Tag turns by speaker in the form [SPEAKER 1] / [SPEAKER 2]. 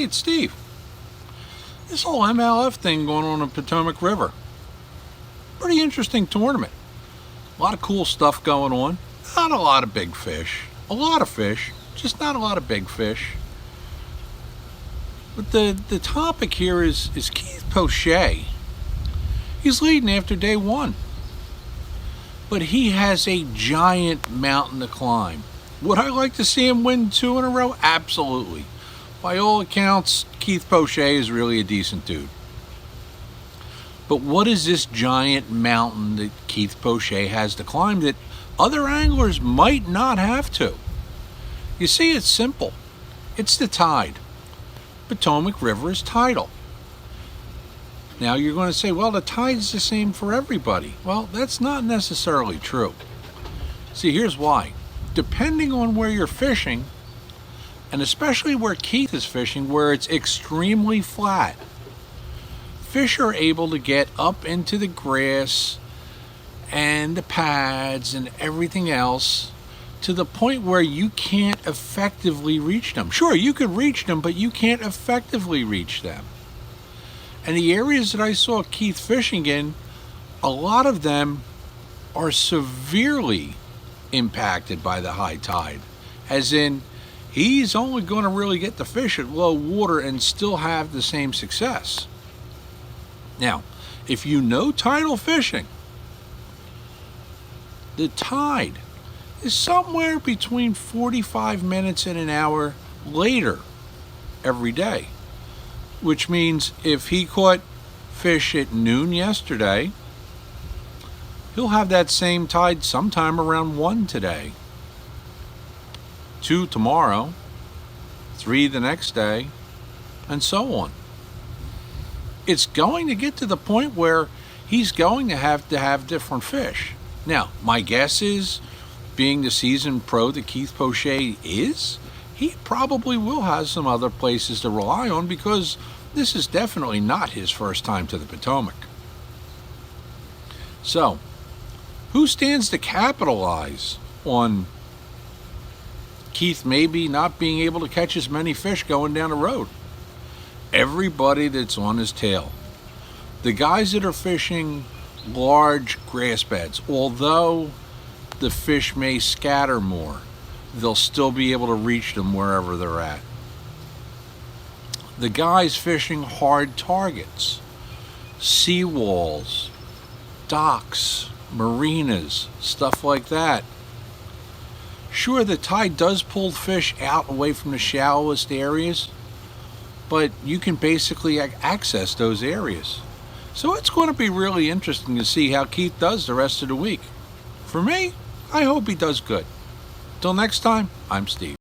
[SPEAKER 1] it's Steve. This whole MLF thing going on in Potomac River. Pretty interesting tournament. A lot of cool stuff going on. Not a lot of big fish. A lot of fish, just not a lot of big fish. But the topic here is Keith Poche. He's leading after day one. But he has a giant mountain to climb. Would I like to see him win 2 in a row? Absolutely. By all accounts, Keith Poche is really a decent dude. But what is this giant mountain that Keith Poche has to climb that other anglers might not have to? You see, it's simple. It's the tide. Potomac River is tidal. Now you're going to say, well, the tide's the same for everybody. Well, that's not necessarily true. See, here's why. Depending on where you're fishing, and especially where Keith is fishing, where it's extremely flat, fish are able to get up into the grass and the pads and everything else to the point where you can't effectively reach them. Sure, you could reach them, but you can't effectively reach them. And the areas that I saw Keith fishing in, a lot of them are severely impacted by the high tide. As in, he's only going to really get the fish at low water and still have the same success. Now, if you know tidal fishing, the tide is somewhere between 45 minutes and an hour later every day. Which means if he caught fish at noon yesterday, he'll have that same tide sometime around 1 today, 2 tomorrow, 3 the next day, and so on. It's going to get to the point where he's going to have different fish. Now, my guess is, being the seasoned pro that Keith Poche is, he probably will have some other places to rely on, because this is definitely not his first time to the Potomac. So, who stands to capitalize on Keith maybe not being able to catch as many fish going down the road? Everybody that's on his tail. The guys that are fishing large grass beds, although the fish may scatter more, they'll still be able to reach them wherever they're at. The guys fishing hard targets, seawalls, docks, marinas, stuff like that. Sure, the tide does pull fish out away from the shallowest areas, but you can basically access those areas. So it's going to be really interesting to see how Keith does the rest of the week. For me, I hope he does good. Till next time, I'm Steve.